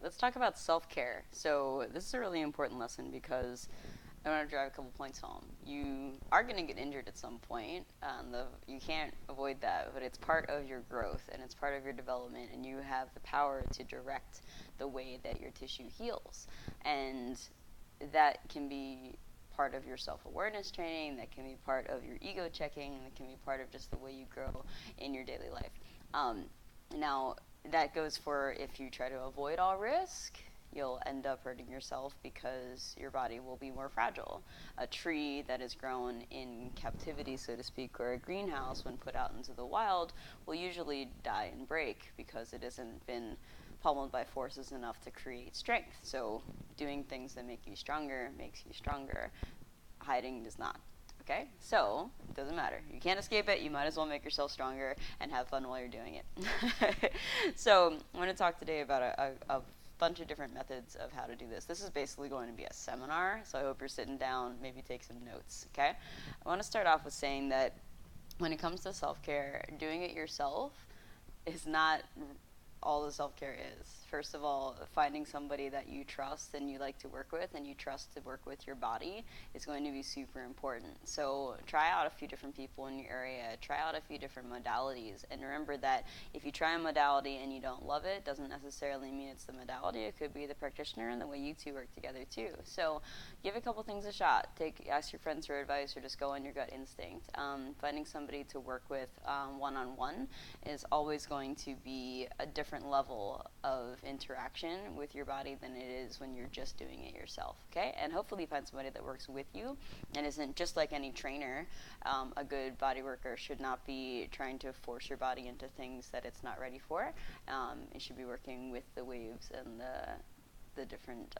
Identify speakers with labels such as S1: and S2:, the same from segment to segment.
S1: let's talk about self-care. So this is a really important lesson because I want to drive a couple points home. You are going to get injured at some point. You can't avoid that, but it's part of your growth and it's part of your development, and you have the power to direct the way that your tissue heals. And that can be part of your self-awareness training, that can be part of your ego checking, that can be part of just the way you grow in your daily life. Now, that goes for if you try to avoid all risk, you'll end up hurting yourself because your body will be more fragile. A tree that is grown in captivity, so to speak, or a greenhouse, when put out into the wild, will usually die and break because it hasn't been pummeled by forces enough to create strength. So doing things that make you stronger makes you stronger. Hiding does not. Okay, so it doesn't matter. You can't escape it. You might as well make yourself stronger and have fun while you're doing it. So I'm going to talk today about a bunch of different methods of how to do this. This is basically going to be a seminar, so I hope you're sitting down, maybe take some notes, okay? I want to start off with saying that when it comes to self-care, doing it yourself is not all the self-care is. First of all, finding somebody that you trust and you like to work with and you trust to work with your body is going to be super important. So try out a few different people in your area, try out a few different modalities, and remember that if you try a modality and you don't love it, doesn't necessarily mean it's the modality. It could be the practitioner and the way you two work together too. So give a couple things a shot. Ask your friends for advice or just go on your gut instinct. Finding somebody to work with one-on-one is always going to be a different level of interaction with your body than it is when you're just doing it yourself, okay? And hopefully you find somebody that works with you and isn't just like any trainer. A good body worker should not be trying to force your body into things that it's not ready for. It should be working with the waves and the different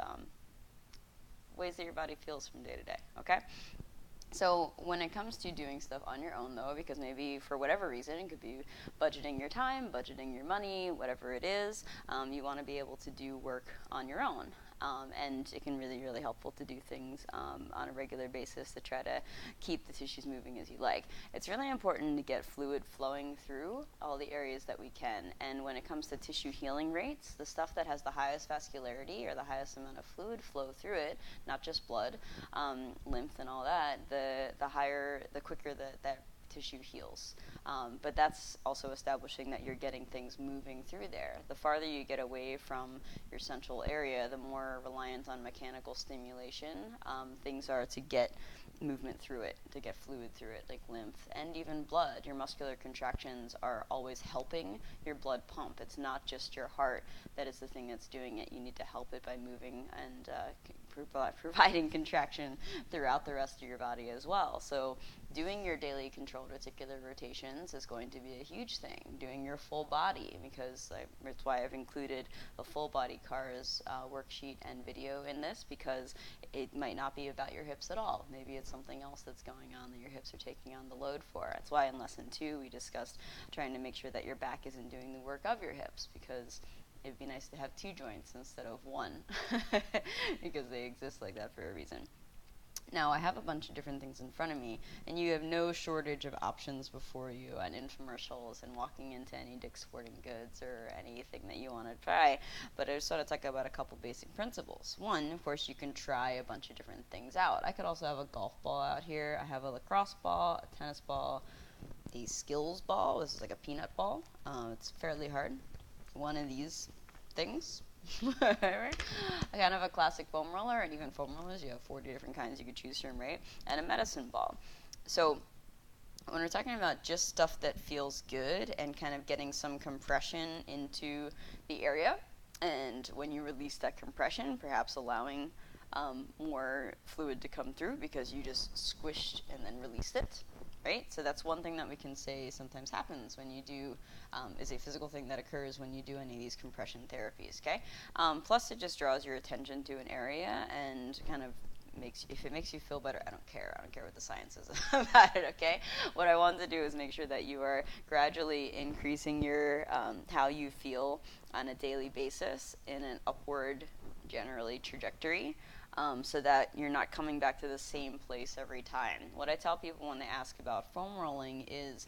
S1: ways that your body feels from day to day, okay? So when it comes to doing stuff on your own, though, because maybe for whatever reason, it could be budgeting your time, budgeting your money, whatever it is, you want to be able to do work on your own. And it can really, really helpful to do things on a regular basis to try to keep the tissues moving as you like. It's really important to get fluid flowing through all the areas that we can. And when it comes to tissue healing rates, the stuff that has the highest vascularity or the highest amount of fluid flow through it, not just blood, lymph and all that, the quicker that tissue heals. But that's also establishing that you're getting things moving through there. The farther you get away from your central area, the more reliant on mechanical stimulation things are to get movement through it, to get fluid through it, like lymph and even blood. Your muscular contractions are always helping your blood pump. It's not just your heart that is the thing that's doing it. You need to help it by moving and providing contraction throughout the rest of your body as well. So doing your daily controlled reticular rotations is going to be a huge thing. Doing your full body, because that's why I've included a full body CARS worksheet and video in this, because it might not be about your hips at all. Maybe it's something else that's going on that your hips are taking on the load for. That's why in lesson 2 we discussed trying to make sure that your back isn't doing the work of your hips, because it'd be nice to have 2 joints instead of 1 because they exist like that for a reason. Now, I have a bunch of different things in front of me, and you have no shortage of options before you and infomercials and walking into any Dick's Sporting Goods or anything that you want to try, but I just want to talk about a couple basic principles. One, of course, you can try a bunch of different things out. I could also have a golf ball out here. I have a lacrosse ball, a tennis ball, a skills ball. This is like a peanut ball. It's fairly hard. One of these things. Right? I kind of a classic foam roller, and even foam rollers, you have 40 different kinds you could choose from, right? And a medicine ball. So when we're talking about just stuff that feels good and kind of getting some compression into the area, and when you release that compression, perhaps allowing more fluid to come through because you just squished and then released it. Right? So that's one thing that we can say sometimes happens when you do, is a physical thing that occurs when you do any of these compression therapies, okay? Plus it just draws your attention to an area and kind of if it makes you feel better, I don't care what the science is about it, okay? What I want to do is make sure that you are gradually increasing your, how you feel on a daily basis in an upward, generally, trajectory. So that you're not coming back to the same place every time. What I tell people when they ask about foam rolling is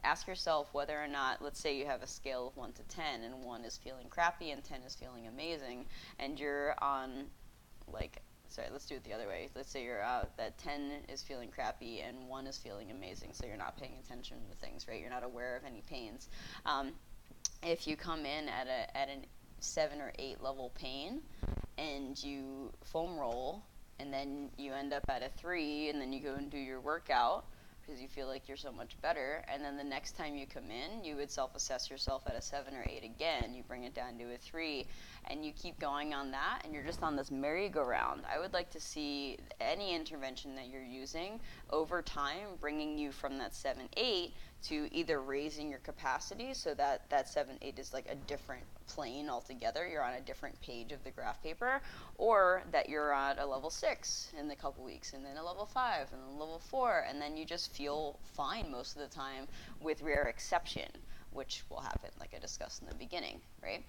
S1: ask yourself whether or not, let's say you have a scale of 1 to 10, and 1 is feeling crappy and 10 is feeling amazing, and you're on, like, sorry, let's do it the other way. Let's say you're that 10 is feeling crappy and 1 is feeling amazing, so you're not paying attention to things, right? You're not aware of any pains. If you come in at a 7 or 8 level pain, and you foam roll, and then you end up at a 3, and then you go and do your workout because you feel like you're so much better, and then the next time you come in, you would self-assess yourself at a 7 or 8 again. You bring it down to a 3, and you keep going on that, and you're just on this merry-go-round. I would like to see any intervention that you're using over time bringing you from that 7-8 to either raising your capacity so that that 7-8 is like a different plane altogether, you're on a different page of the graph paper, or that you're at a level 6 in a couple weeks, and then a level 5, and then level 4, and then you just feel fine most of the time, with rare exception, which will happen, like I discussed in the beginning, right?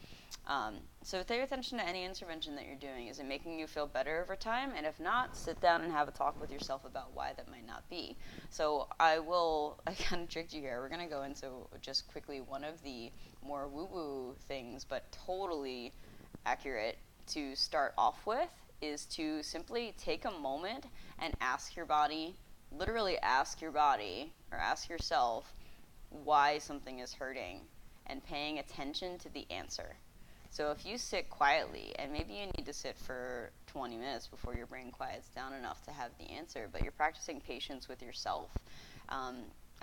S1: So pay attention to any intervention that you're doing. Is it making you feel better over time? And if not, sit down and have a talk with yourself about why that might not be. So I kind of tricked you here. We're going to go into just quickly one of the more woo-woo things, but totally accurate to start off with, is to simply take a moment and ask your body, literally ask your body, or ask yourself, why something is hurting, and paying attention to the answer. So if you sit quietly, and maybe you need to sit for 20 minutes before your brain quiets down enough to have the answer, but you're practicing patience with yourself.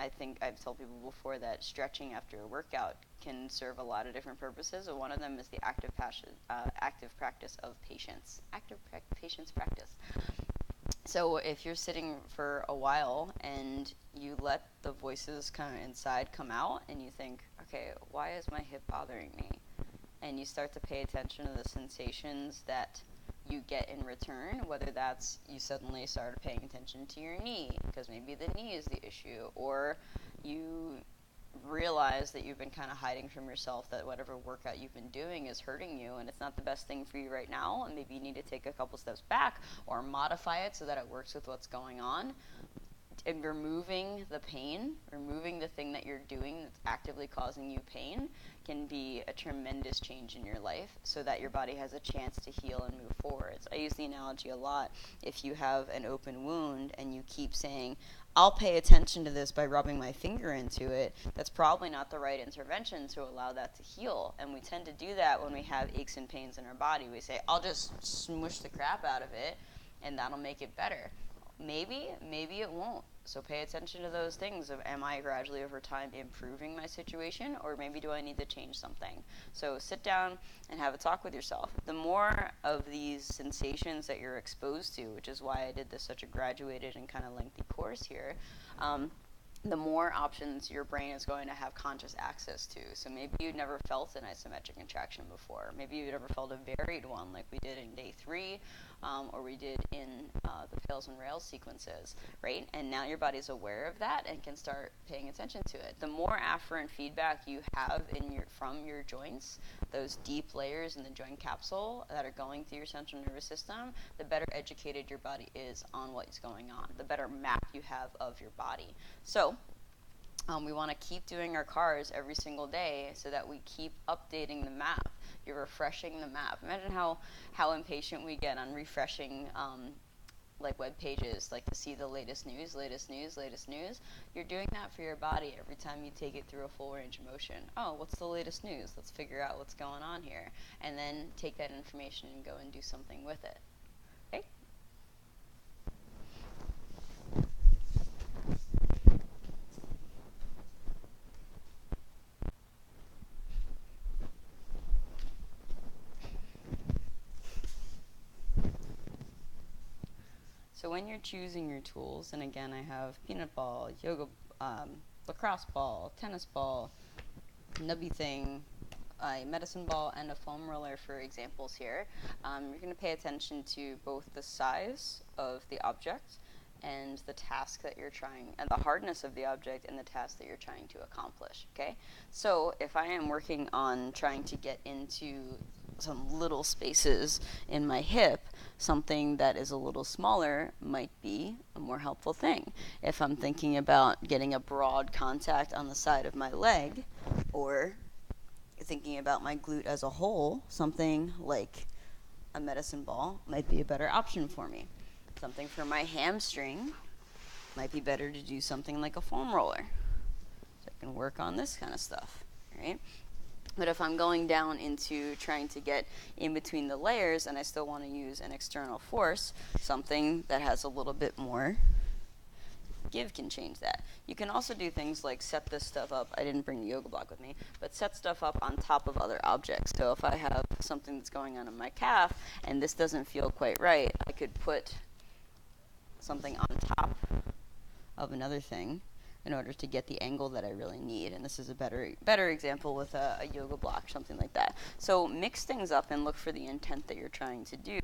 S1: I think I've told people before that stretching after a workout can serve a lot of different purposes, and one of them is the active practice of patience. Patience practice. So if you're sitting for a while and you let the voices kind of inside come out, and you think, okay, why is my hip bothering me? And you start to pay attention to the sensations that you get in return, whether that's you suddenly started paying attention to your knee, because maybe the knee is the issue, or you realize that you've been kind of hiding from yourself that whatever workout you've been doing is hurting you and it's not the best thing for you right now, and maybe you need to take a couple steps back or modify it so that it works with what's going on. And removing the pain, removing the thing that you're doing that's actively causing you pain, can be a tremendous change in your life so that your body has a chance to heal and move forward. I use the analogy a lot. If you have an open wound and you keep saying, I'll pay attention to this by rubbing my finger into it, that's probably not the right intervention to allow that to heal. And we tend to do that when we have aches and pains in our body. We say, I'll just smush the crap out of it and that'll make it better. Maybe it won't. So pay attention to those things of, am I gradually over time improving my situation, or maybe do I need to change something? So sit down and have a talk with yourself. The more of these sensations that you're exposed to, which is why I did this such a graduated and kind of lengthy course here, the more options your brain is going to have conscious access to. So maybe you'd never felt an isometric contraction before. Maybe you'd never felt a varied one like we did in day 3, or we did in the PAILS and rails sequences, right? And now your body's aware of that and can start paying attention to it. The more afferent feedback you have from your joints, those deep layers in the joint capsule that are going through your central nervous system, the better educated your body is on what's going on, the better map you have of your body. So we want to keep doing our cars every single day so that we keep updating the map. You're refreshing the map. Imagine how impatient we get on refreshing like web pages, like to see the latest news. You're doing that for your body every time you take it through a full range of motion. Oh, what's the latest news? Let's figure out what's going on here. And then take that information and go and do something with it. Okay? So when you're choosing your tools, and again I have peanut ball, yoga, lacrosse ball, tennis ball, nubby thing, a medicine ball, and a foam roller for examples here, you're going to pay attention to both the size of the object and the task that you're trying, and the hardness of the object and the task that you're trying to accomplish, okay? So if I am working on trying to get into some little spaces in my hip, something that is a little smaller might be a more helpful thing. If I'm thinking about getting a broad contact on the side of my leg, or thinking about my glute as a whole, something like a medicine ball might be a better option for me. Something for my hamstring might be better to do something like a foam roller. So I can work on this kind of stuff, right? But if I'm going down into trying to get in between the layers and I still want to use an external force, something that has a little bit more give can change that. You can also do things like set this stuff up. I didn't bring the yoga block with me, but set stuff up on top of other objects. So if I have something that's going on in my calf and this doesn't feel quite right, I could put something on top of another thing in order to get the angle that I really need. And this is a better example with a yoga block, something like that. So mix things up and look for the intent that you're trying to do.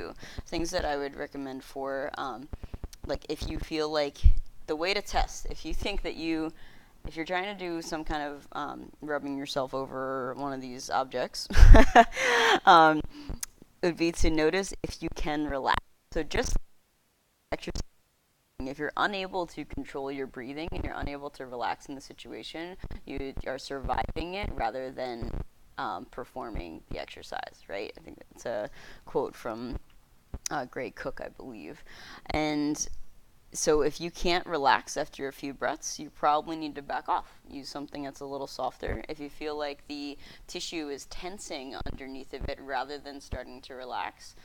S1: Things that I would recommend for, like if you feel like the way to test, if you think that if you're trying to do some kind of rubbing yourself over one of these objects, it would be to notice if you can relax. So just exercise. If you're unable to control your breathing and you're unable to relax in the situation, you are surviving it rather than performing the exercise, right? I think that's a quote from Greg Cook, I believe. And so if you can't relax after a few breaths, you probably need to back off. Use something that's a little softer. If you feel like the tissue is tensing underneath of it rather than starting to relax,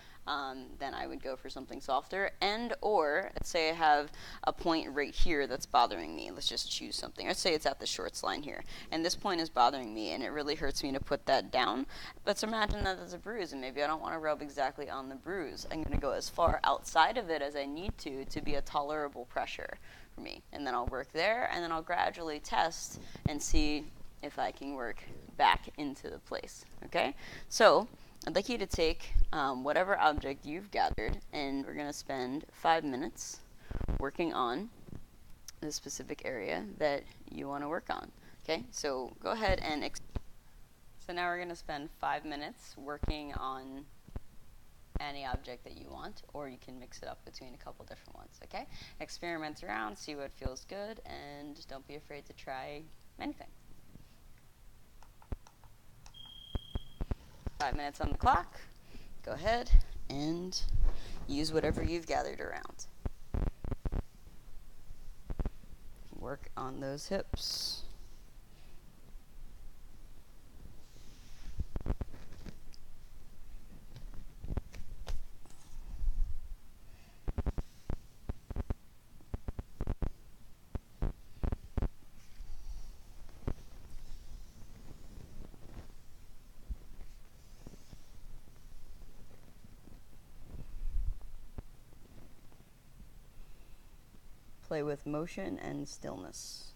S1: then I would go for something softer. And or, let's say I have a point right here that's bothering me. Let's just choose something. Let's say it's at the shorts line here. And this point is bothering me, and it really hurts me to put that down. Let's imagine that there's a bruise, and maybe I don't want to rub exactly on the bruise. I'm going to go as far outside of it as I need to be a tolerable pressure for me. And then I'll work there, and then I'll gradually test and see if I can work back into the place. Okay? So I'd like you to take whatever object you've gathered, and we're going to spend 5 minutes working on the specific area that you want to work on. Okay, so go ahead and so now we're going to spend 5 minutes working on any object that you want, or you can mix it up between a couple different ones. Okay, experiment around, see what feels good, and don't be afraid to try anything. 5 minutes on the clock. Go ahead and use whatever you've gathered around. Work on those hips. Play with motion and stillness.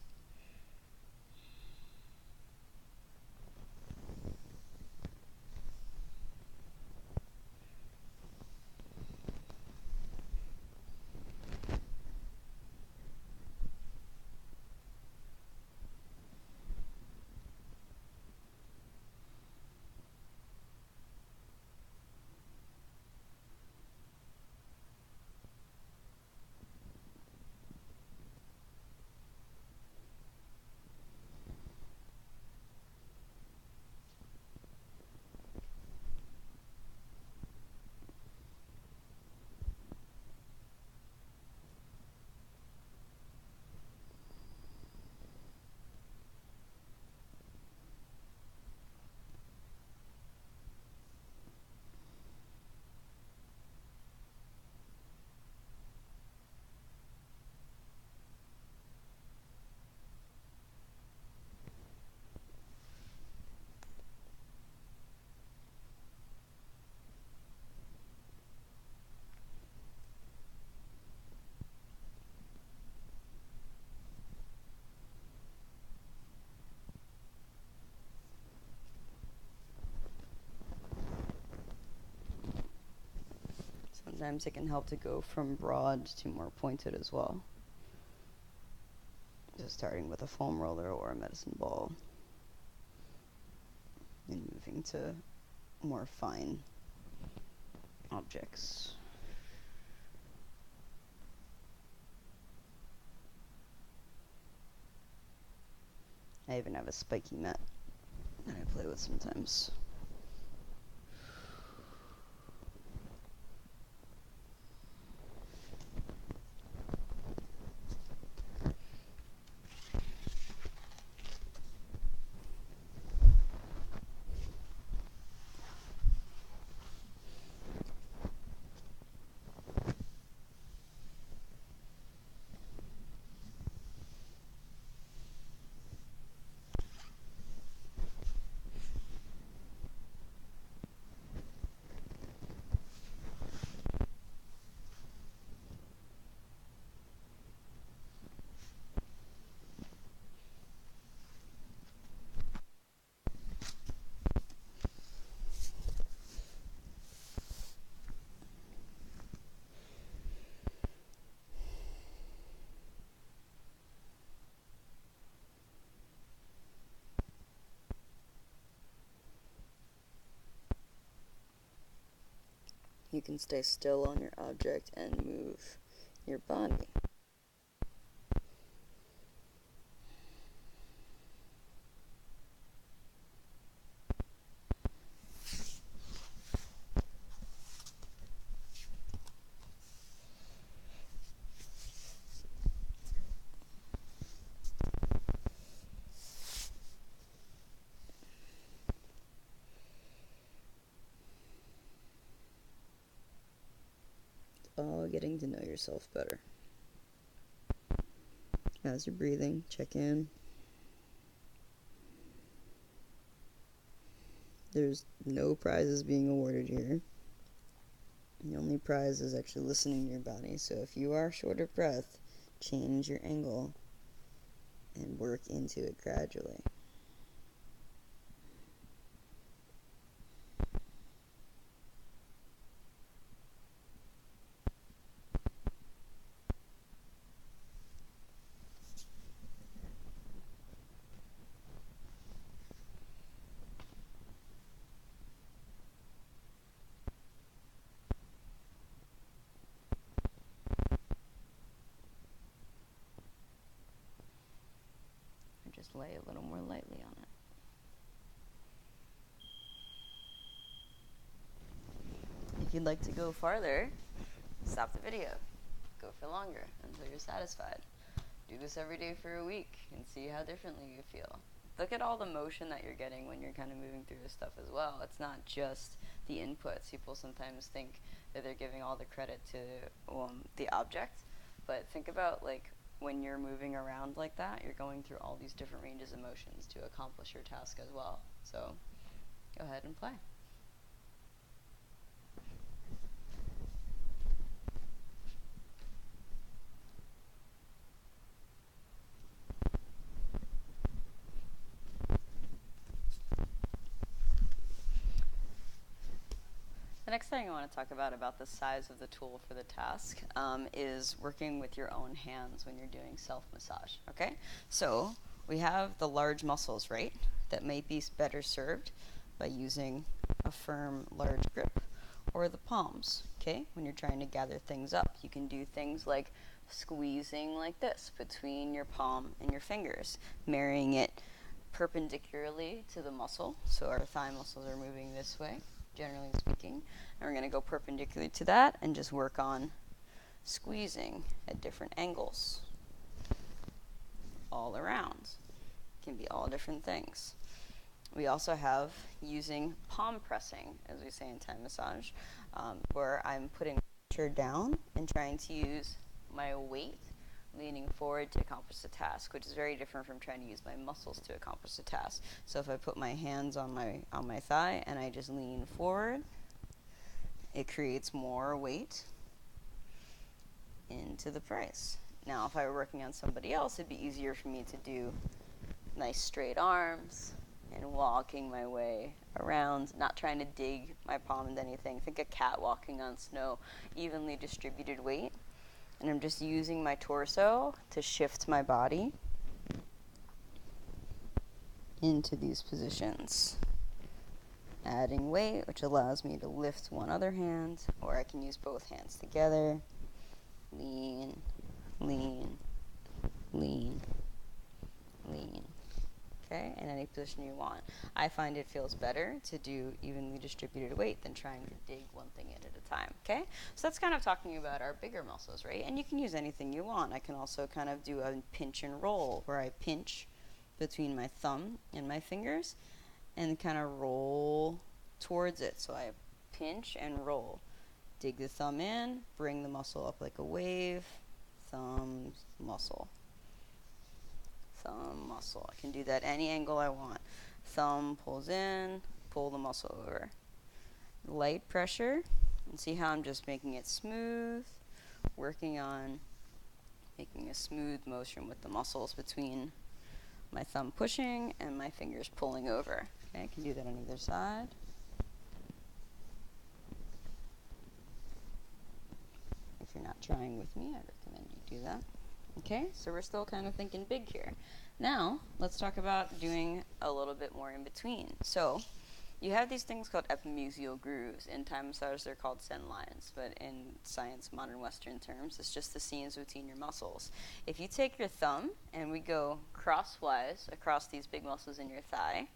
S1: Sometimes it can help to go from broad to more pointed as well. Just starting with a foam roller or a medicine ball and moving to more fine objects. I even have a spiky mat that I play with sometimes. You can stay still on your object and move your body. All getting to know yourself better. As you're breathing, check in. There's no prizes being awarded here. The only prize is actually listening to your body. So if you are short of breath, change your angle and work into it gradually. Just lay a little more lightly on it. If you'd like to go farther, stop the video. Go for longer until you're satisfied. Do this every day for a week and see how differently you feel. Look at all the motion that you're getting when you're kind of moving through this stuff as well. It's not just the inputs. People sometimes think that they're giving all the credit to the object, but think about like when you're moving around like that, you're going through all these different ranges of motions to accomplish your task as well. So go ahead and play. The next thing I want to talk about the size of the tool for the task, is working with your own hands when you're doing self-massage, okay? So we have the large muscles, right, that may be better served by using a firm, large grip, or the palms, okay? When you're trying to gather things up, you can do things like squeezing like this between your palm and your fingers, marrying it perpendicularly to the muscle, so our thigh muscles are moving this way, generally speaking, and we're going to go perpendicular to that and just work on squeezing at different angles all around. Can be all different things. We also have using palm pressing, as we say in Thai massage, where I'm putting pressure down and trying to use my weight leaning forward to accomplish the task, which is very different from trying to use my muscles to accomplish the task. So if I put my hands on my thigh and I just lean forward, it creates more weight into the press. Now if I were working on somebody else, it'd be easier for me to do nice straight arms and walking my way around, not trying to dig my palm into anything. Think a cat walking on snow, evenly distributed weight. And I'm just using my torso to shift my body into these positions. Adding weight, which allows me to lift one other hand, or I can use both hands together. Lean, lean, lean, lean. okay, in any position you want. I find it feels better to do evenly distributed weight than trying to dig one thing in at a time, okay? So that's kind of talking about our bigger muscles, right? And you can use anything you want. I can also kind of do a pinch and roll, where I pinch between my thumb and my fingers and kind of roll towards it. So I pinch and roll. Dig the thumb in, bring the muscle up like a wave, thumb, muscle. Thumb, muscle. I can do that any angle I want. Thumb pulls in, pull the muscle over. Light pressure, and see how I'm just making it smooth, working on making a smooth motion with the muscles between my thumb pushing and my fingers pulling over. Okay, I can do that on either side. If you're not trying with me, I recommend you do that. Okay, so we're still kind of thinking big here. Now, let's talk about doing a little bit more in between. So, you have these things called epimysial grooves. In Thai massage, they're called sen lines, but in science, modern Western terms, it's just the seams between your muscles. If you take your thumb and we go crosswise across these big muscles in your thigh,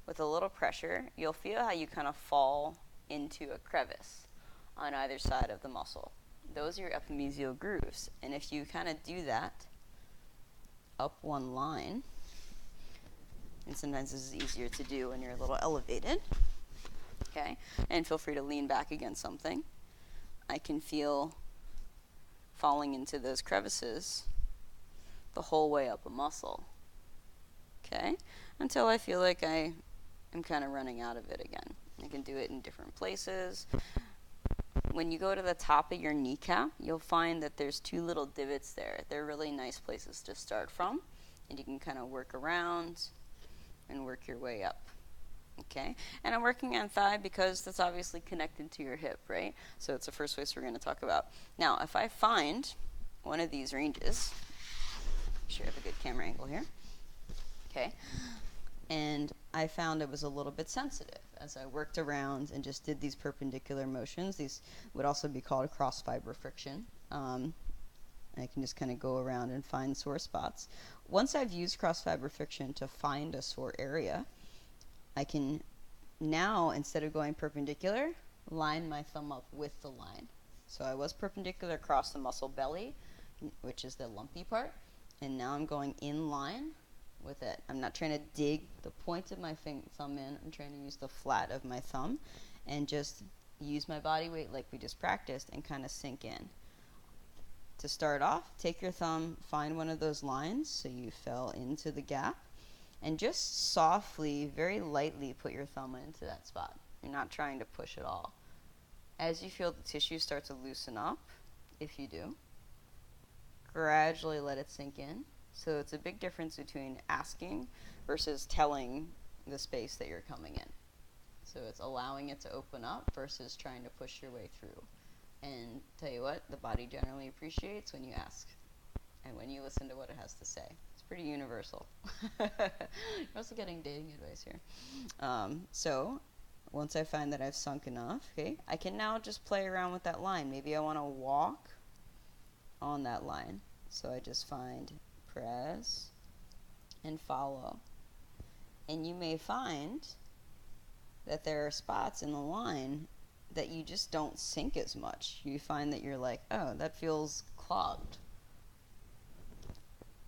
S1: with a little pressure, you'll feel how you kind of fall into a crevice on either side of the muscle. Those are your epimysial grooves. And if you kind of do that up one line, and sometimes this is easier to do when you're a little elevated, okay, and feel free to lean back against something, I can feel falling into those crevices the whole way up a muscle, okay, until I feel like I am kind of running out of it again. I can do it in different places. When you go to the top of your kneecap, you'll find that there's two little divots there. They're really nice places to start from, and you can kind of work around and work your way up, okay? And I'm working on thigh because that's obviously connected to your hip, right? So it's the first place we're going to talk about. Now, if I find one of these ranges, make sure I have a good camera angle here, okay? And I found it was a little bit sensitive as I worked around and just did these perpendicular motions. These would also be called cross fiber friction. I can just kind of go around and find sore spots. Once I've used cross fiber friction to find a sore area, I can now, instead of going perpendicular, line my thumb up with the line. So I was perpendicular across the muscle belly, which is the lumpy part, and now I'm going in line with it. I'm not trying to dig the point of my thumb in. I'm trying to use the flat of my thumb and just use my body weight like we just practiced and kind of sink in. To start off, take your thumb, find one of those lines so you fell into the gap, and just softly, very lightly put your thumb into that spot. You're not trying to push at all. As you feel the tissue start to loosen up, if you do, gradually let it sink in. So it's a big difference between asking versus telling the space that you're coming in. So it's allowing it to open up versus trying to push your way through. And tell you what, the body generally appreciates when you ask and when you listen to what it has to say. It's pretty universal. You're also getting dating advice here. So once I find that I've sunk enough, okay, I can now just play around with that line. Maybe I want to walk on that line. So I just find press and follow. And you may find that there are spots in the line that you just don't sink as much. You find that you're like, oh, that feels clogged.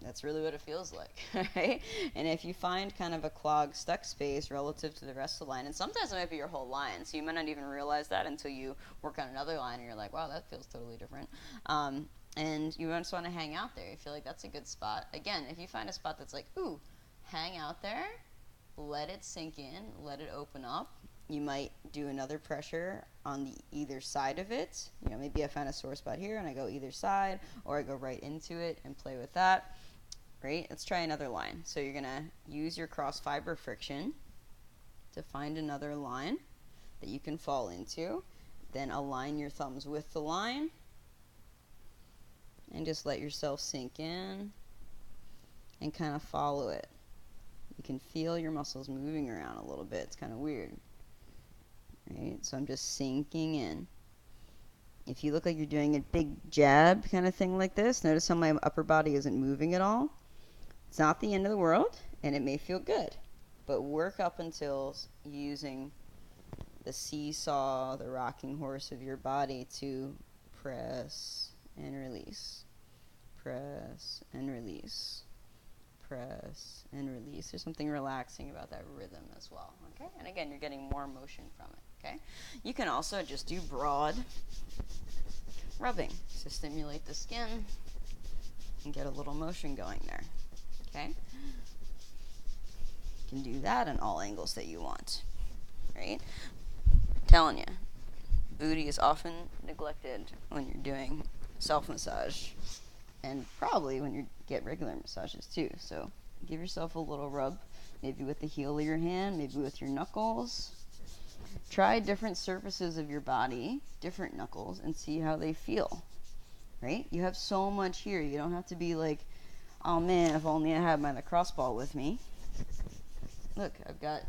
S1: That's really what it feels like, right? And if you find kind of a clogged, stuck space relative to the rest of the line, and sometimes it might be your whole line, so you might not even realize that until you work on another line and you're like, wow, that feels totally different. And you just want to hang out there. You feel like that's a good spot. Again, if you find a spot that's like, ooh, hang out there, let it sink in, let it open up. You might do another pressure on the either side of it. You know, maybe I find a sore spot here and I go either side, or I go right into it and play with that. Right? Let's try another line. So you're going to use your cross fiber friction to find another line that you can fall into. Then align your thumbs with the line and just let yourself sink in and kind of follow it. You can feel your muscles moving around a little bit. It's kind of weird. Right? So I'm just sinking in. If you look like you're doing a big jab kind of thing like this, notice how my upper body isn't moving at all. It's not the end of the world. And it may feel good, but work up until using the seesaw, the rocking horse of your body to press and release. Press and release. Press and release. There's something relaxing about that rhythm as well. Okay? And again, you're getting more motion from it. Okay? You can also just do broad rubbing to stimulate the skin and get a little motion going there. Okay? You can do that in all angles that you want. Right? Telling you, booty is often neglected when you're doing self-massage, and probably when you get regular massages too. So give yourself a little rub, maybe with the heel of your hand, maybe with your knuckles. Try different surfaces of your body, different knuckles, and see how they feel. Right? You have so much here. You don't have to be like, oh man, if only I had my lacrosse ball with me. Look, I've got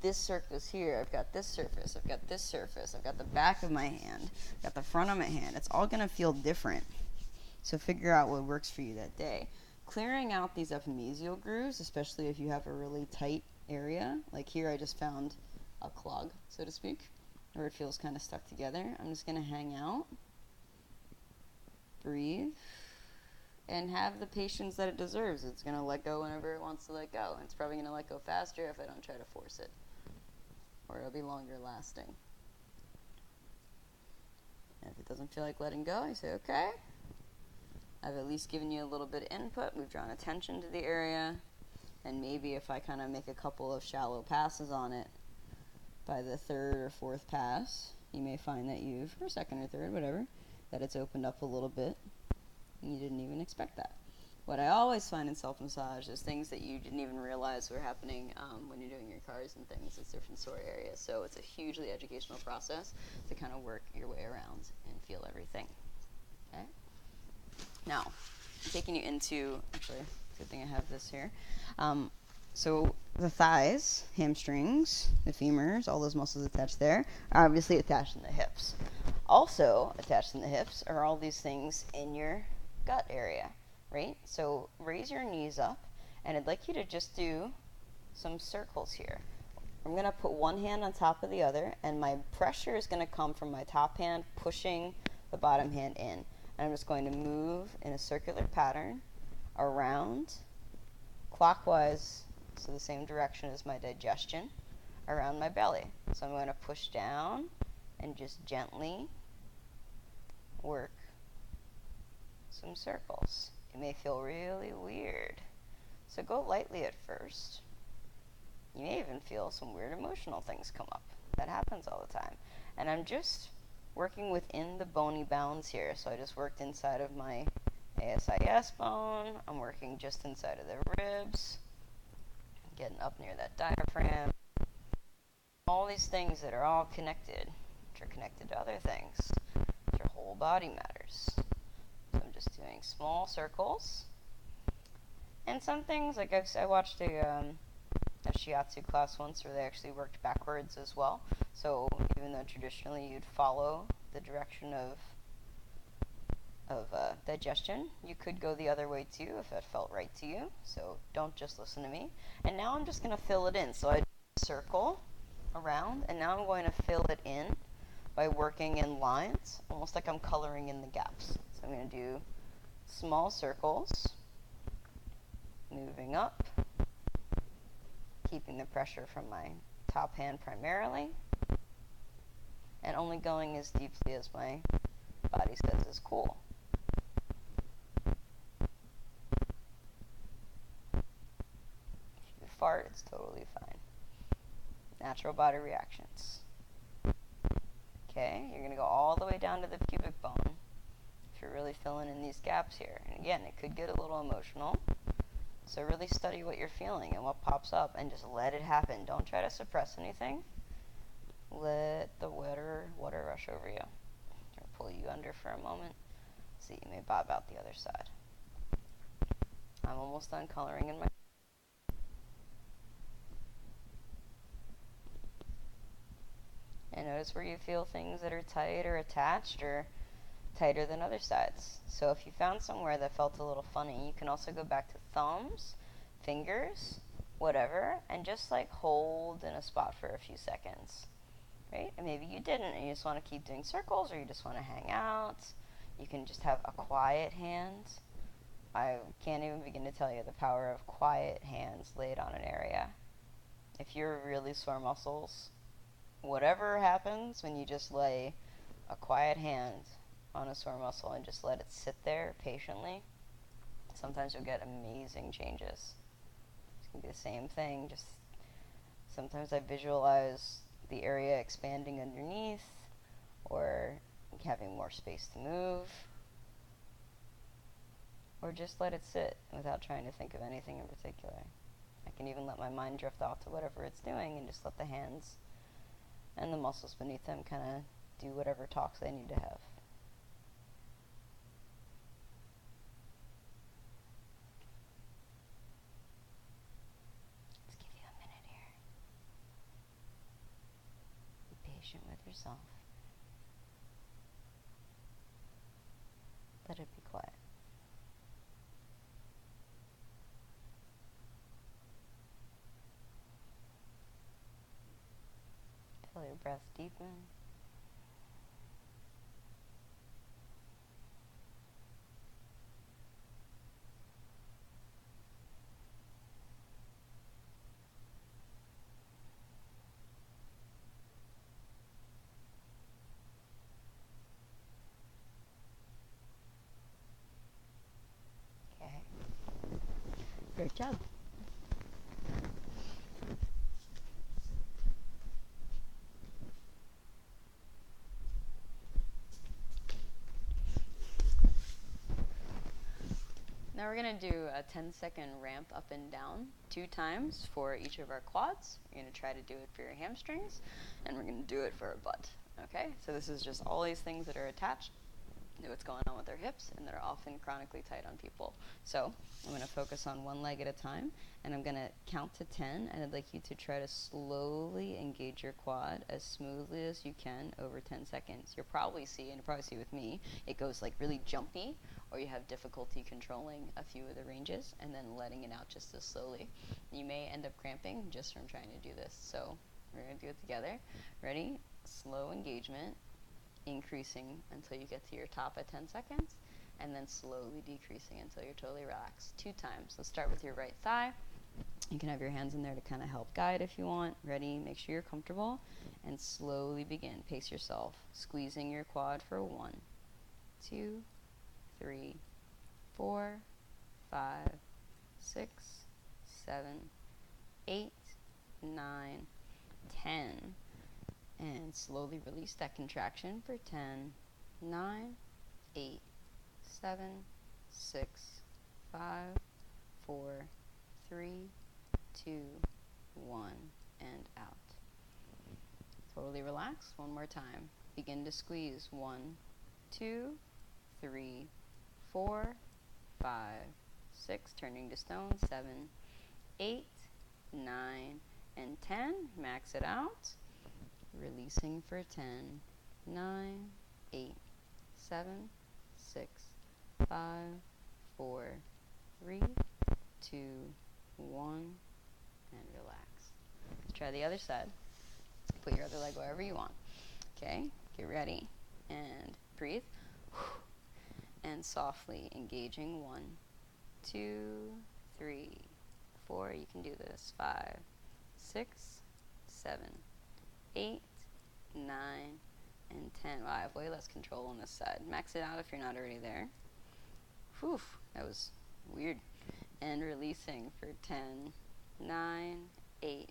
S1: this surface here, I've got this surface, I've got this surface, I've got the back of my hand, I've got the front of my hand. It's all going to feel different. So figure out what works for you that day. Clearing out these epimesial grooves, especially if you have a really tight area, like here I just found a clog, so to speak, where it feels kind of stuck together. I'm just going to hang out, breathe, and have the patience that it deserves. It's going to let go whenever it wants to let go. It's probably going to let go faster if I don't try to force it, or it'll be longer lasting. And if it doesn't feel like letting go, I say, okay, I've at least given you a little bit of input. We've drawn attention to the area, and maybe if I kind of make a couple of shallow passes on it, by the third or fourth pass, you may find that you've, or second or third, whatever, that it's opened up a little bit. You didn't even expect that. What I always find in self-massage is things that you didn't even realize were happening when you're doing your cars and things. It's different sore areas. So it's a hugely educational process to kind of work your way around and feel everything. Okay? Now, I'm taking you into, actually, good thing I have this here. So the thighs, hamstrings, the femurs, all those muscles attached there are obviously attached in the hips. Also attached in the hips are all these things in your gut area, right? So raise your knees up, and I'd like you to just do some circles here. I'm going to put one hand on top of the other, and my pressure is going to come from my top hand pushing the bottom hand in. And I'm just going to move in a circular pattern around, clockwise, so the same direction as my digestion, around my belly. So I'm going to push down and just gently work some circles. It may feel really weird, so go lightly at first. You may even feel some weird emotional things come up. That happens all the time. And I'm just working within the bony bounds here. So I just worked inside of my ASIS bone. I'm working just inside of the ribs, getting up near that diaphragm. All these things that are all connected, which are connected to other things. Your whole body matters. So I'm just doing small circles. And some things, like I watched a shiatsu class once where they actually worked backwards as well. So even though traditionally you'd follow the direction of digestion, you could go the other way too if that felt right to you. So don't just listen to me. And now I'm just going to fill it in. So I circle around, and now I'm going to fill it in by working in lines, almost like I'm coloring in the gaps. So I'm going to do small circles, moving up, keeping the pressure from my top hand primarily, and only going as deeply as my body says is cool. If you fart, it's totally fine. Natural body reactions. Okay, you're going to go all the way down to the pubic bone if you're really filling in these gaps here. And again, it could get a little emotional. So really study what you're feeling and what pops up and just let it happen. Don't try to suppress anything. Let the water rush over you. Or pull you under for a moment so you may bob out the other side. I'm almost done coloring in my... And notice where you feel things that are tight or attached or tighter than other sides. So if you found somewhere that felt a little funny, you can also go back to thumbs, fingers, whatever, and just like hold in a spot for a few seconds, right? And maybe you didn't, and you just want to keep doing circles, or you just want to hang out. You can just have a quiet hand. I can't even begin to tell you the power of quiet hands laid on an area. If you're really sore muscles, whatever happens when you just lay a quiet hand on a sore muscle and just let it sit there patiently, sometimes you'll get amazing changes. It's going to be the same thing, just sometimes I visualize the area expanding underneath or having more space to move, or just let it sit without trying to think of anything in particular. I can even let my mind drift off to whatever it's doing and just let the hands and the muscles beneath them kind of do whatever talks they need to have. Let's give you a minute here. Be patient with yourself. Let it be quiet. Feel your breath deepen. Okay. Great job. Now we're going to do a 10-second ramp up and down 2 times for each of our quads. We're going to try to do it for your hamstrings, and we're going to do it for our butt. Okay, so this is just all these things that are attached to what's going on with their hips, and that are often chronically tight on people. So I'm going to focus on one leg at a time, and I'm going to count to 10, and I'd like you to try to slowly engage your quad as smoothly as you can over 10 seconds. You'll probably see, and you'll probably see with me, it goes like really jumpy, or you have difficulty controlling a few of the ranges and then letting it out just as slowly. You may end up cramping just from trying to do this. So we're going to do it together. Ready? Slow engagement, increasing until you get to your top at 10 seconds, and then slowly decreasing until you're totally relaxed. 2 times. Let's start with your right thigh. You can have your hands in there to kind of help guide if you want. Ready? Make sure you're comfortable, and slowly begin. Pace yourself, squeezing your quad for 1, 2, 3, 4, 5, 6, 7, 8, 9, 10. And slowly release that contraction for 10, 9, 8, 7, 6, 5, 4, 3, 2, 1, and out. Totally relax. One more time. Begin to squeeze. 1, 2, 3, 4, 5, 6, turning to stone, 7, 8, 9, and 10. Max it out. Releasing for 10, 9, 8, 7, 6, 5, 4, 3, 2, 1, and relax. Let's try the other side. Put your other leg wherever you want. Okay, get ready and breathe. And softly engaging. 1, 2, 3, 4. You can do this. 5, 6, 7, 8, 9, and 10. Wow, I have way less control on this side. Max it out if you're not already there. Whew, that was weird. And releasing for 10, 9, 8,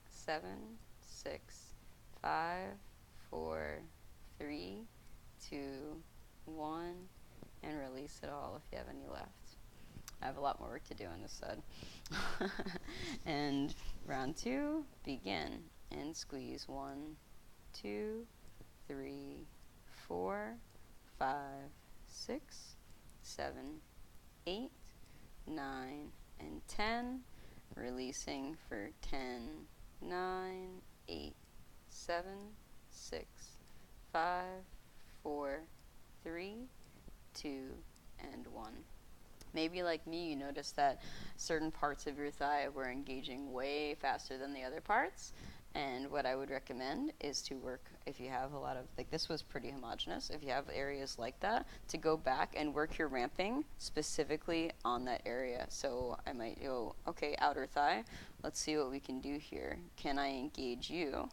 S1: 7, 6, 5, 4, 3, 2, 1, and release it all if you have any left. I have a lot more work to do on this side. And round 2, begin. And squeeze. 1, 2, 3, 4, 5, 6, 7, 8, 9, and 10. Releasing for 10, 9, 8, 7, 6, 5, 4, 3, 2, and 1. Maybe like me, you notice that certain parts of your thigh were engaging way faster than the other parts. And what I would recommend is to work, if you have a lot of, like this was pretty homogeneous, if you have areas like that, to go back and work your ramping specifically on that area. So I might go, okay, outer thigh, let's see what we can do here. Can I engage you?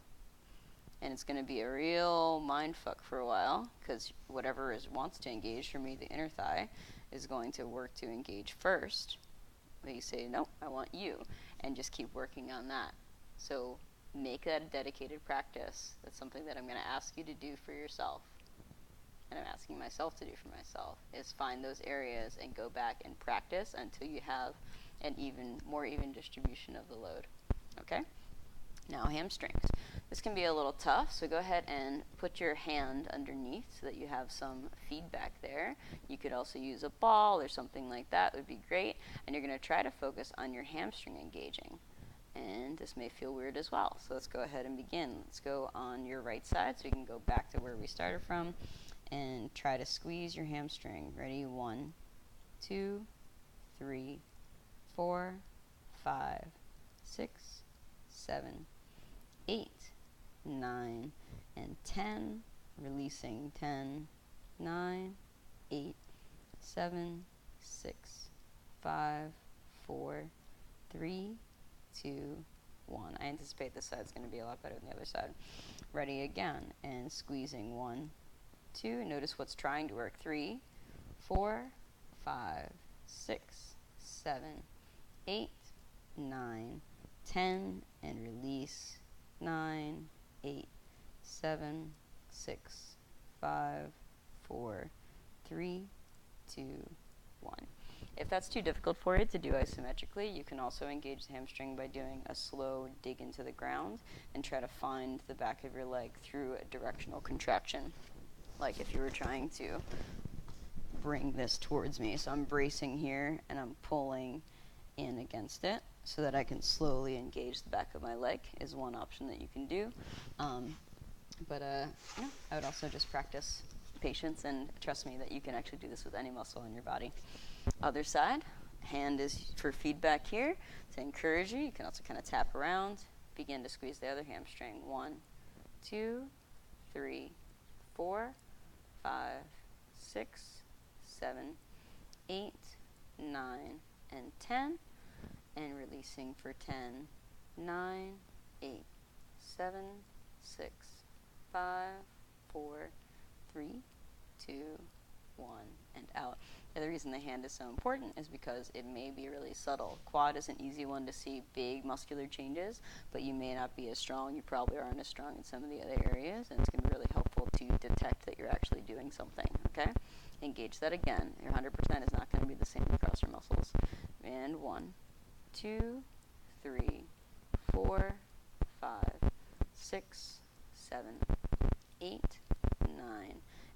S1: And it's going to be a real mind fuck for a while, because whatever wants to engage, for me, the inner thigh, is going to work to engage first. But you say, no, I want you, and just keep working on that. So make that a dedicated practice. That's something that I'm going to ask you to do for yourself, and I'm asking myself to do for myself, is find those areas and go back and practice until you have an more even distribution of the load. Okay? Now hamstrings. This can be a little tough, so go ahead and put your hand underneath so that you have some feedback there. You could also use a ball or something like that, would be great. And you're going to try to focus on your hamstring engaging. And this may feel weird as well, so let's go ahead and begin. Let's go on your right side so we can go back to where we started from and try to squeeze your hamstring. Ready? 1, 2, 3, 4, 5, 6, 7, 8, 9, and 10. Releasing 10, 9, 8, 7, 6, 5, 4, 3, 2, 1. I anticipate this side's going to be a lot better than the other side. Ready again, and squeezing 1, 2. Notice what's trying to work. 3, 4, 5, 6, 7, 8, 9, 10, and release 9, 8, 7, 6, 5, 4, 3, 2, 1. If that's too difficult for you to do isometrically, you can also engage the hamstring by doing a slow dig into the ground and try to find the back of your leg through a directional contraction. Like if you were trying to bring this towards me. So I'm bracing here and I'm pulling in against it so that I can slowly engage the back of my leg is one option that you can do. I would also just practice patience and trust me that you can actually do this with any muscle in your body. Other side, hand is for feedback here to encourage you. You can also kind of tap around, begin to squeeze the other hamstring. 1, 2, 3, 4, 5, 6, 7, 8, 9, and 10. And releasing for 10, 9, 8, 7, 6, 5, 4, 3, 2, 1, and out. The other reason the hand is so important is because it may be really subtle. Quad is an easy one to see big muscular changes, but you may not be as strong. You probably aren't as strong in some of the other areas, and it's going to be really helpful to detect that you're actually doing something, okay? Engage that again. Your 100% is not going to be the same across your muscles. And 1, 2, 3, 4, 5, 6, 7, 8, 9,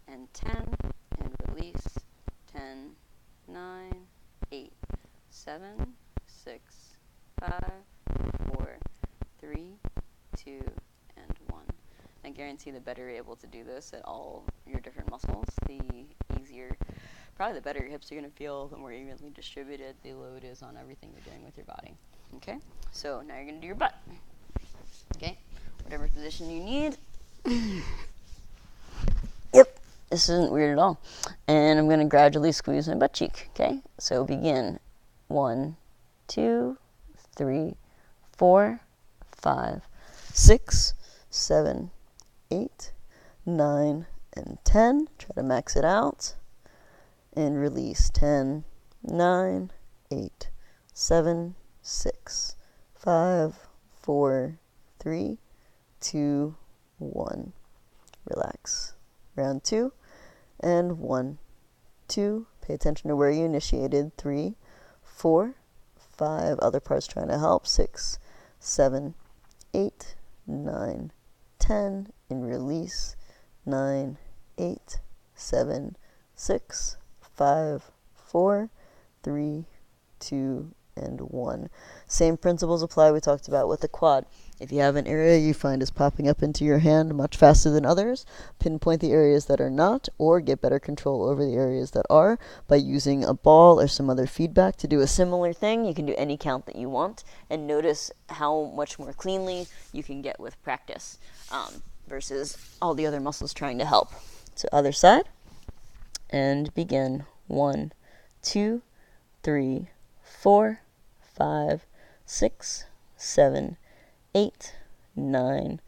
S1: and 10, and release 10, 9, 8, 7, 6, 5, 4, 3, 2, and 1. I guarantee the better you're able to do this at all your different muscles, the easier, probably the better your hips are going to feel, the more evenly distributed the load is on everything you're doing with your body. Okay, so now you're going to do your butt. Okay, whatever position you need. Yep, this isn't weird at all. And I'm going to gradually squeeze my butt cheek. Okay, so begin. 1, 2, 3, 4, 5, 6, 7, 8, 9, and 10. Try to max it out. And release 10, 9, 8, 7, 6, 5, 4, 3, 2, 1. Relax. Round 2. And 1, 2. Pay attention to where you initiated. 3, 4, 5. Other parts trying to help. 6, 7, 8, 9, 10. And release 9, 8, 7, 6, 5, 4, 3, 2,
S2: and 1. Same principles apply we talked about with the quad. If you have an area you find is popping up into your hand much faster than others, pinpoint the areas that are not, or get better control over the areas that are by using a ball or some other feedback to do a similar thing. You can do any count that you want, and notice how much more cleanly you can get with practice versus all the other muscles trying to help. So other side, and begin. 1, 2, 3, 4, 5, 6, 7, 8, 9,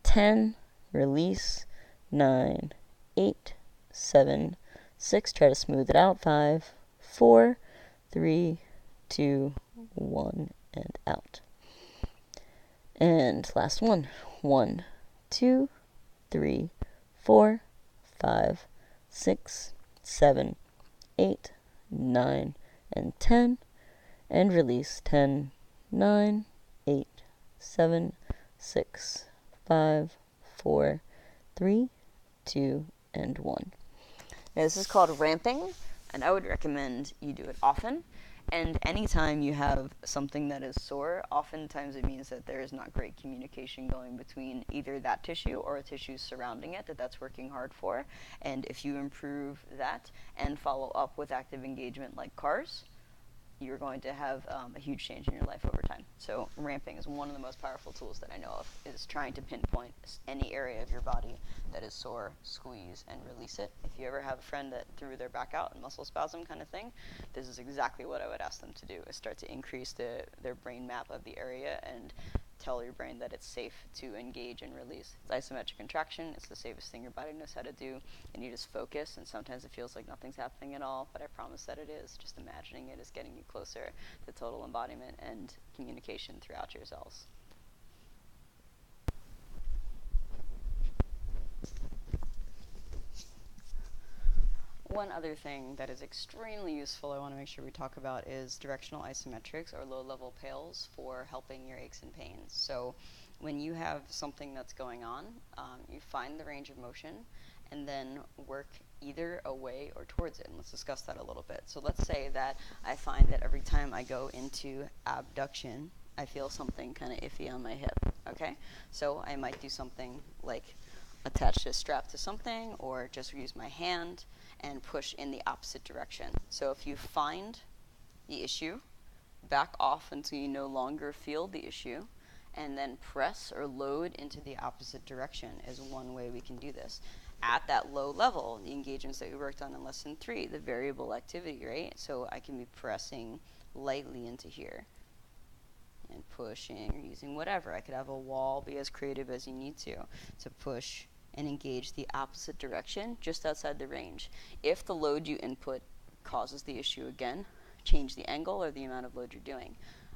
S2: 10, release, 9, 8, 7, 6, try to smooth it out, 5, 4, 3, 2, 1, and out. And last one. 1, 2, 3, 4, 5, 6, 7, 8, 9, and 10, and release. 10, 9, 8, 7, 6, 5, 4, 3, 2, and 1. Now, this is called ramping, and I would recommend you do it often. And anytime you have something that is sore, oftentimes it means that there is not great communication going between either that tissue or a tissue surrounding it that's working hard for. And if you improve that and follow up with active engagement like cars, you're going to have a huge change in your life over time. So ramping is one of the most powerful tools that I know of, is trying to pinpoint any area of your body that is sore, squeeze, and release it. If you ever have a friend that threw their back out in muscle spasm kind of thing, this is exactly what I would ask them to do, is start to increase their brain map of the area and tell your brain that it's safe to engage and release. It's isometric contraction. It's the safest thing your body knows how to do, and you just focus, and sometimes it feels like nothing's happening at all, but I promise that it is. Just imagining it is getting you closer to total embodiment and communication throughout your cells. One other thing that is extremely useful I want to make sure we talk about is directional isometrics, or low-level PAILS, for helping your aches and pains. So when you have something that's going on, you find the range of motion and then work either away or towards it. And let's discuss that a little bit. So let's say that I find that every time I go into abduction, I feel something kind of iffy on my hip, okay? So I might do something like attach a strap to something, or just use my hand and push in the opposite direction. So if you find the issue, back off until you no longer feel the issue, and then press or load into the opposite direction is one way we can do this. At that low level, the engagements that we worked on in lesson 3, the variable activity, right? So I can be pressing lightly into here and pushing, or using whatever. I could have a wall, be as creative as you need to push and engage the opposite direction just outside the range. If the load you input causes the issue again, change the angle or the amount of load you're doing.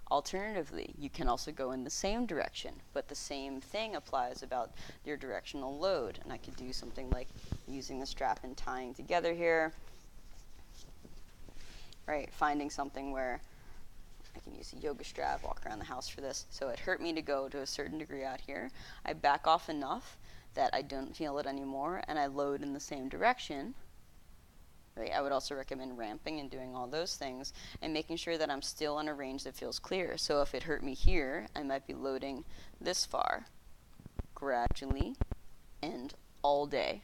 S2: Alternatively, you can also go in the same direction, but the same thing applies about your directional load. And I could do something like using the strap and tying together here, right? Finding something where I can use a yoga strap, walk around the house for this. So it hurt me to go to a certain degree out here. I back off enough that I don't feel it anymore, and I load in the same direction. Right? I would also recommend ramping and doing all those things, and making sure that I'm still on a range that feels clear. So if it hurt me here, I might be loading this far, gradually, and all day.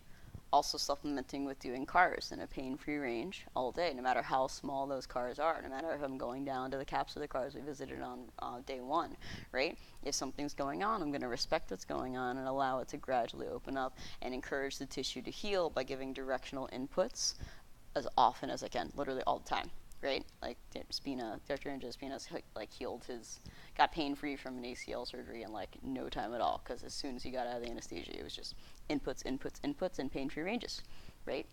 S2: Also supplementing with doing cars in a pain-free range all day, no matter how small those cars are, no matter if I'm going down to the caps of the cars we visited on day 1, right? If something's going on, I'm going to respect what's going on and allow it to gradually open up, and encourage the tissue to heal by giving directional inputs as often as I can, literally all the time, right? Like Dr. Ninja Spina's got pain-free from an ACL surgery in like no time at all, because as soon as he got out of the anesthesia, it was just inputs, inputs, inputs, and pain-free ranges, right?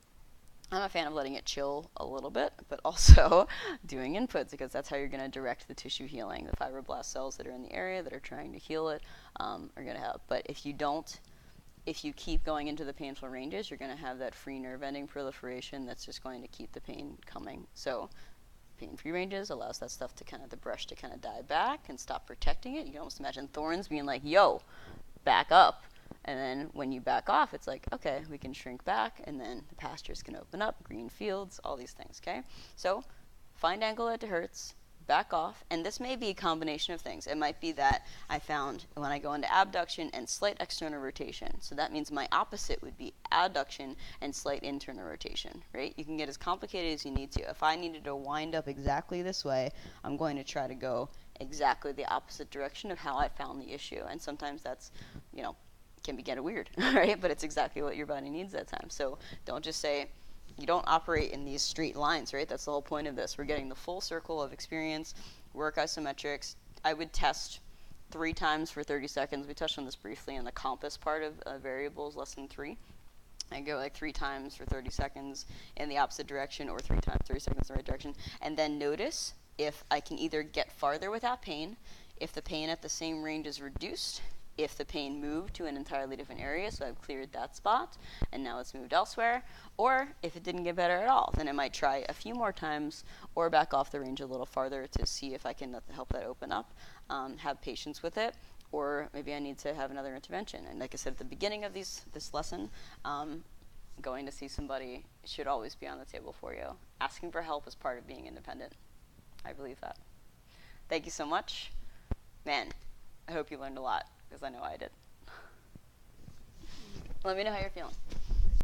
S2: I'm a fan of letting it chill a little bit, but also doing inputs, because that's how you're going to direct the tissue healing. The fibroblast cells that are in the area that are trying to heal it are going to help. But if you keep going into the painful ranges, you're going to have that free nerve ending proliferation that's just going to keep the pain coming. So pain-free ranges allows that stuff to the brush to die back and stop protecting it. You can almost imagine thorns being like, yo, back up. And then when you back off, it's like, okay, we can shrink back, and then the pastures can open up, green fields, all these things, okay? So find angle that it hurts, back off, and this may be a combination of things. It might be that I found when I go into abduction and slight external rotation, so that means my opposite would be adduction and slight internal rotation, right? You can get as complicated as you need to. If I needed to wind up exactly this way, I'm going to try to go exactly the opposite direction of how I found the issue, and sometimes that's, can be kind of weird, right? But it's exactly what your body needs that time. So don't just say, you don't operate in these straight lines, right? That's the whole point of this. We're getting the full circle of experience, work isometrics. I would test 3 times for 30 seconds. We touched on this briefly in the compass part of variables, lesson 3. I go like 3 times for 30 seconds in the opposite direction, or 3 times 30 seconds in the right direction, and then notice if I can either get farther without pain, if the pain at the same range is reduced, if the pain moved to an entirely different area, so I've cleared that spot and now it's moved elsewhere, or if it didn't get better at all, then I might try a few more times or back off the range a little farther to see if I can help that open up, have patience with it, or maybe I need to have another intervention. And like I said at the beginning of this lesson, going to see somebody should always be on the table for you. Asking for help is part of being independent. I believe that. Thank you so much. Man, I hope you learned a lot, because I know I did. Let me know how you're feeling.